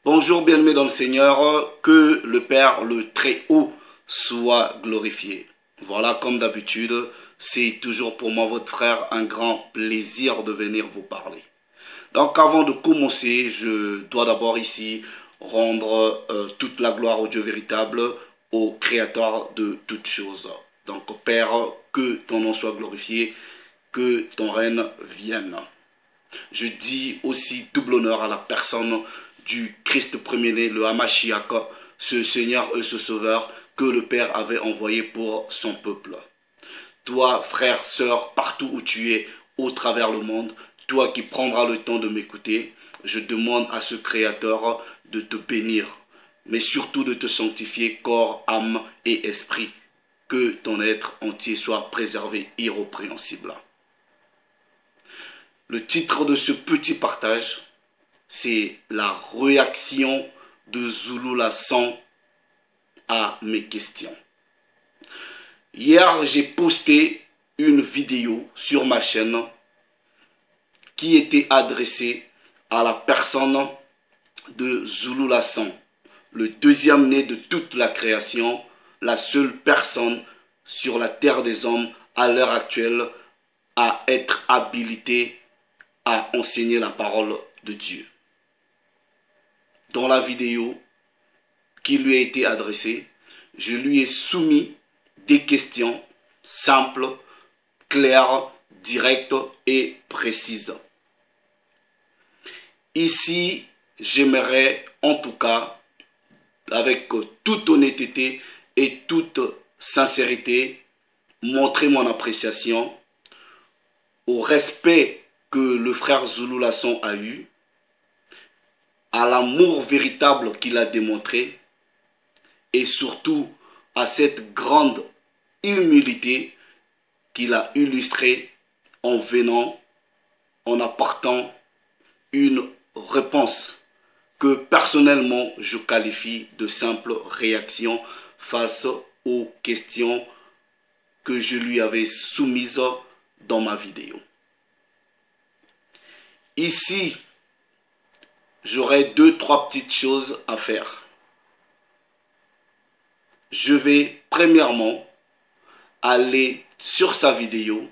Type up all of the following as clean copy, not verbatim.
Bonjour bien-aimés dans le Seigneur, que le Père, le Très-Haut, soit glorifié. Voilà, comme d'habitude, c'est toujours pour moi, votre frère, un grand plaisir de venir vous parler. Donc avant de commencer, je dois d'abord ici rendre toute la gloire au Dieu véritable, au Créateur de toutes choses. Donc Père, que ton nom soit glorifié, que ton règne vienne. Je dis aussi double honneur à la personne du Christ premier-né, le Hamashiach, ce Seigneur et ce Sauveur que le Père avait envoyé pour son peuple. Toi, frère, sœur, partout où tu es, au travers le monde, toi qui prendras le temps de m'écouter, je demande à ce Créateur de te bénir, mais surtout de te sanctifier corps, âme et esprit, que ton être entier soit préservé irrépréhensible. Le titre de ce petit partage, c'est la réaction de Zulula 100 à mes questions. Hier, j'ai posté une vidéo sur ma chaîne qui était adressée à la personne de Zulula 100, le deuxième né de toute la création, la seule personne sur la terre des hommes à l'heure actuelle à être habilitée à enseigner la parole de Dieu. Dans la vidéo qui lui a été adressée, je lui ai soumis des questions simples, claires, directes et précises. Ici, j'aimerais en tout cas, avec toute honnêteté et toute sincérité, montrer mon appréciation au respect que le frère Zulula 100 a eu, à l'amour véritable qu'il a démontré et surtout à cette grande humilité qu'il a illustrée en venant, en apportant une réponse que personnellement je qualifie de simple réaction face aux questions que je lui avais soumises dans ma vidéo. Ici, j'aurai trois petites choses à faire. Je vais premièrement aller sur sa vidéo,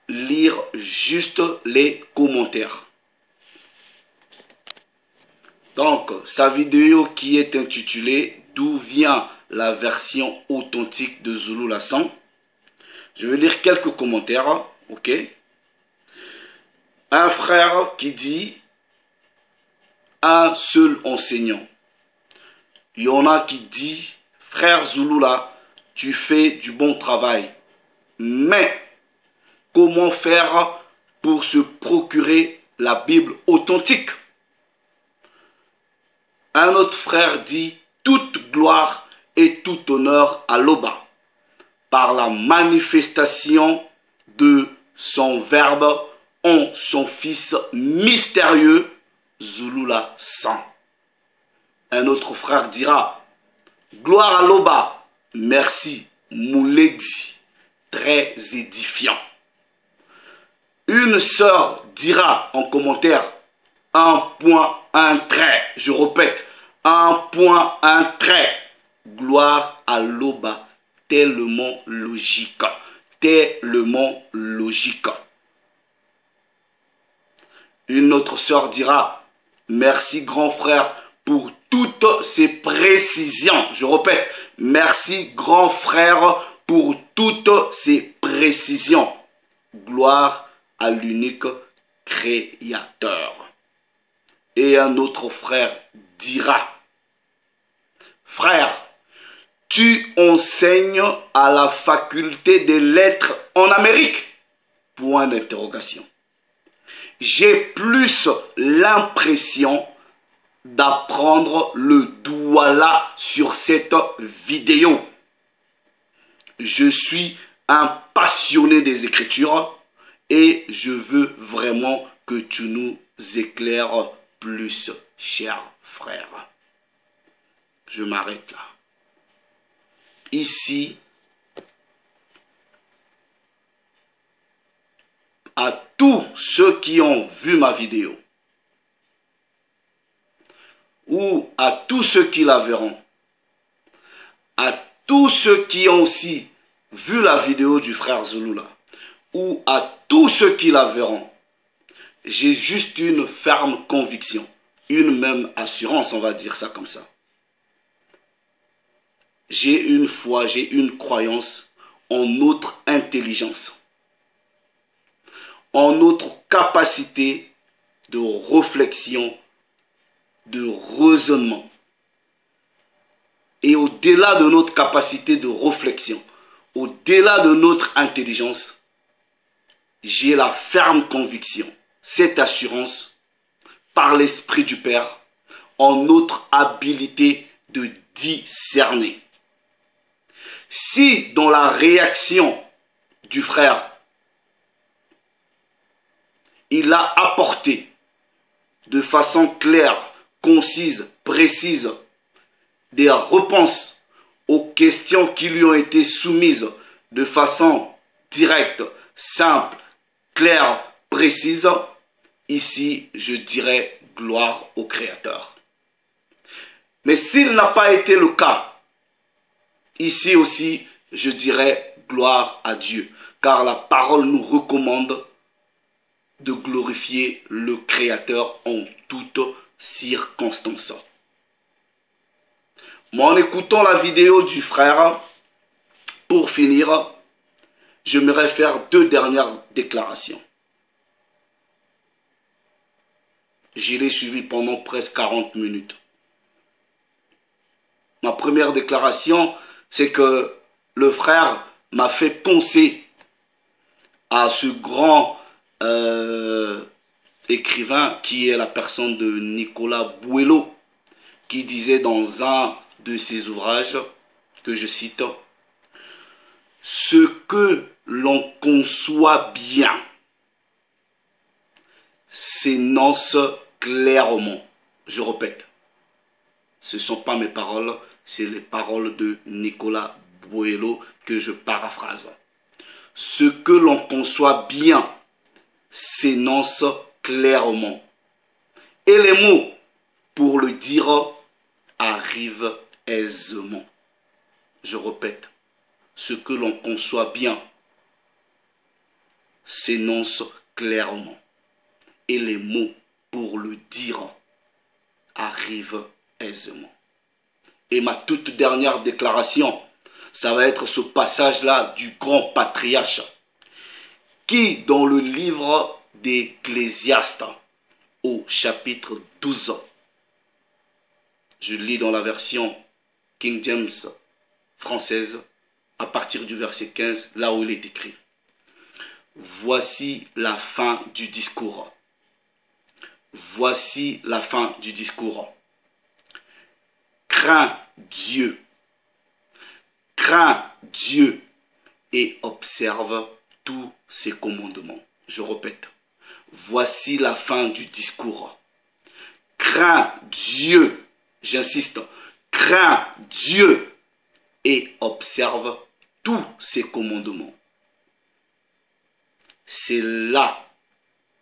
lire juste les commentaires. Donc, sa vidéo qui est intitulée « D'où vient la version authentique de Zulula 100 ?» Je vais lire quelques commentaires, ok? Un frère qui dit un seul enseignant. Il y en a qui dit, frère Zulula, tu fais du bon travail. Mais comment faire pour se procurer la Bible authentique? Un autre frère dit, toute gloire et tout honneur à l'Oba, par la manifestation de son Verbe en son Fils mystérieux, Zulula 100. Un autre frère dira, gloire à l'Oba, merci, Mouledi, très édifiant. Une sœur dira en commentaire, un point, un trait, je répète, un point, un trait, gloire à l'Oba, tellement logique, tellement logique. Une autre sœur dira, merci grand frère pour toutes ces précisions. Je répète, merci grand frère pour toutes ces précisions. Gloire à l'unique créateur. Et un autre frère dira, frère, tu enseignes à la faculté des lettres en Amérique? Point d'interrogation. J'ai plus l'impression d'apprendre le douala sur cette vidéo. Je suis un passionné des Écritures et je veux vraiment que tu nous éclaires plus, cher frère. Je m'arrête là. Ici, à tous ceux qui ont vu ma vidéo, ou à tous ceux qui la verront, à tous ceux qui ont aussi vu la vidéo du frère Zouloula, ou à tous ceux qui la verront, j'ai juste une ferme conviction, une même assurance, on va dire ça comme ça. J'ai une foi, j'ai une croyance en notre intelligence, en notre capacité de réflexion, de raisonnement. Et au-delà de notre capacité de réflexion, au-delà de notre intelligence, j'ai la ferme conviction, cette assurance, par l'Esprit du Père, en notre habilité de discerner. Si dans la réaction du frère, il a apporté de façon claire, concise, précise, des réponses aux questions qui lui ont été soumises de façon directe, simple, claire, précise, ici je dirais gloire au Créateur. Mais s'il n'a pas été le cas, ici aussi je dirais gloire à Dieu, car la parole nous recommande de glorifier le Créateur en toutes circonstances. Mais en écoutant la vidéo du frère, pour finir, j'aimerais faire deux dernières déclarations. Je l'ai suivi pendant presque 40 minutes. Ma première déclaration, c'est que le frère m'a fait penser à ce grand écrivain qui est la personne de Nicolas Boileau, qui disait dans un de ses ouvrages, que je cite, « Ce que l'on conçoit bien s'énonce clairement. » Je répète, ce ne sont pas mes paroles, c'est les paroles de Nicolas Boileau que je paraphrase. « Ce que l'on conçoit bien s'énonce clairement. Et les mots, pour le dire, arrivent aisément. » Je répète, ce que l'on conçoit bien s'énonce clairement. Et les mots, pour le dire, arrivent aisément. Et ma toute dernière déclaration, ça va être ce passage-là du grand patriarche qui, dans le livre d'Ecclésiaste, au chapitre 12, je lis dans la version King James française, à partir du verset 15, là où il est écrit. Voici la fin du discours. Voici la fin du discours. Crains Dieu. Crains Dieu et observe tous ses commandements. Je répète. Voici la fin du discours. Crains Dieu. J'insiste. Crains Dieu et observe tous ses commandements. C'est là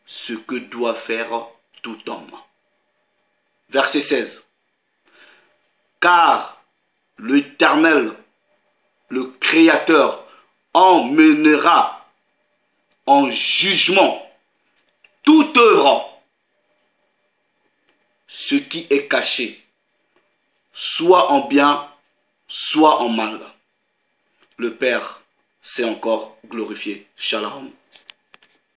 ce que doit faire tout homme. Verset 16. Car l'Éternel, le Créateur, emmènera en jugement toute œuvre, ce qui est caché, soit en bien, soit en mal. Le Père s'est encore glorifié. Shalom.